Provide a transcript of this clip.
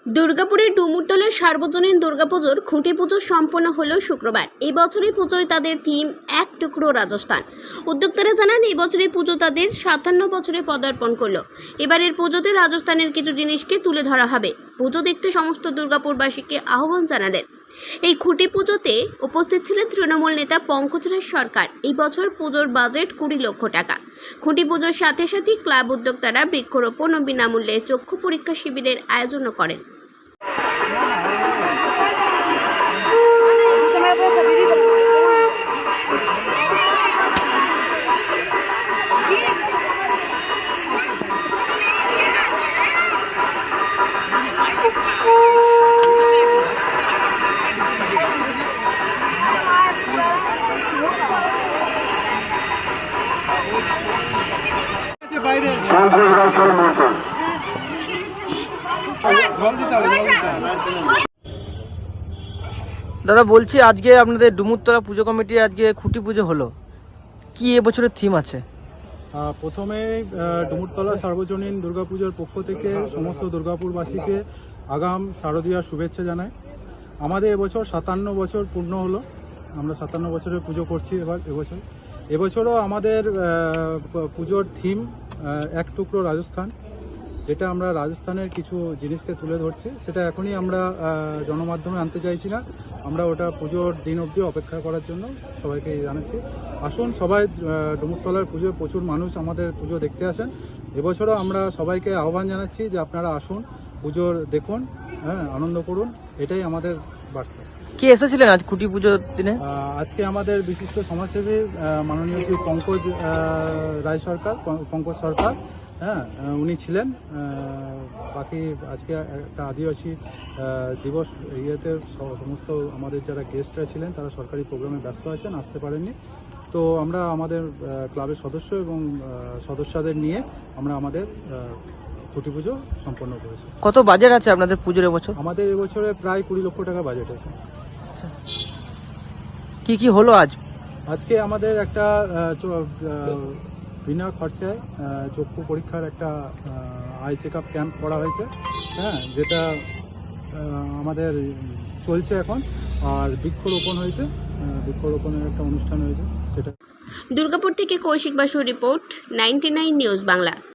দুর্গাপুরের ডুমুরতলায় সার্বজনীন দুর্গাপুজোর খুঁটি পুজো সম্পন্ন হলো শুক্রবার। এই বছরের পুজোয় তাদের থিম এক টুকরো রাজস্থান। উদ্যোক্তারা জানান, এই বছরের পুজো তাদের 57 বছরে পদার্পণ করলো। এবারের পুজোতে রাজস্থানের কিছু জিনিসকে তুলে ধরা হবে। পুজো দেখতে সমস্ত দুর্গাপুরবাসীকে আহ্বান জানালেন। এই খুঁটি পুজোতে উপস্থিত ছিলেন তৃণমূল নেতা পঙ্কজ রায় সরকার। এই বছর পুজোর বাজেট 20 লক্ষ টাকা। খুঁটি পুজোর সাথে সাথে ক্লাব উদ্যোক্তারা বৃক্ষরোপণ ও বিনামূল্যে চক্ষু পরীক্ষা শিবিরের আয়োজনও করেন। দাদা বলছি, আজকে আপনাদের ডুমুরতলা পুজো কমিটি আজকে খুঁটি পুজো হলো, কি এবছরের থিম আছে? প্রথমে ডুমুরতলা সার্বজনীন দুর্গাপুজোর পক্ষ থেকে সমস্ত দুর্গাপুরবাসীকে আগাম শারদীয়ার শুভেচ্ছা জানাই। আমাদের এবছর 57 বছর পূর্ণ হলো। আমরা 57 বছরের পুজো করছি এবছরও আমাদের পুজোর থিম এক টুকরো রাজস্থান, যেটা আমরা রাজস্থানের কিছু জিনিসকে তুলে ধরছি। সেটা এখনই আমরা জনমাধ্যমে আনতে চাইছি না, আমরা ওটা পুজোর দিন অবধি অপেক্ষা করার জন্য সবাইকে জানাচ্ছি। আসুন সবাই, ডুমুরতলার পুজোয় প্রচুর মানুষ আমাদের পুজো দেখতে আসেন। এবছরও আমরা সবাইকে আহ্বান জানাচ্ছি যে আপনারা আসুন, পুজোর দেখুন, হ্যাঁ, আনন্দ করুন, এটাই আমাদের বার্তা। কে এসেছিলেন আজ খুঁটি পুজোর দিনে? আজকে আমাদের বিশিষ্ট সমাজসেবী মাননীয় শ্রী পঙ্কজ রায় সরকার, পঙ্কজ সরকার, হ্যাঁ, উনি ছিলেন। বাকি আজকে একটা আদিবাসী দিবস ইয়েতে সমস্ত আমাদের যারা গেস্টরা ছিলেন তারা সরকারি প্রোগ্রামে ব্যস্ত আছেন, আসতে পারেননি। তো আমরা আমাদের ক্লাবের সদস্য এবং সদস্যদের নিয়ে আমরা আমাদের খুঁটি পুজো সম্পন্ন করেছি। কত বাজেট আছে আপনাদের পুজোর এবছর? আমাদের এবছরে প্রায় 20 লক্ষ টাকা বাজেট আছে। কি কি হলো আজ? আজকে আমাদের একটা বিনা খরচায় চক্ষু পরীক্ষার একটা আই চেক আপ ক্যাম্প করা হয়েছে, হ্যাঁ, যেটা আমাদের চলছে এখন। আর বৃক্ষরোপণ হয়েছে, বৃক্ষরোপণের একটা অনুষ্ঠান হয়েছে সেটা। দুর্গাপুর থেকে কৌশিক বাসুর রিপোর্ট, 99 নিউজ বাংলা।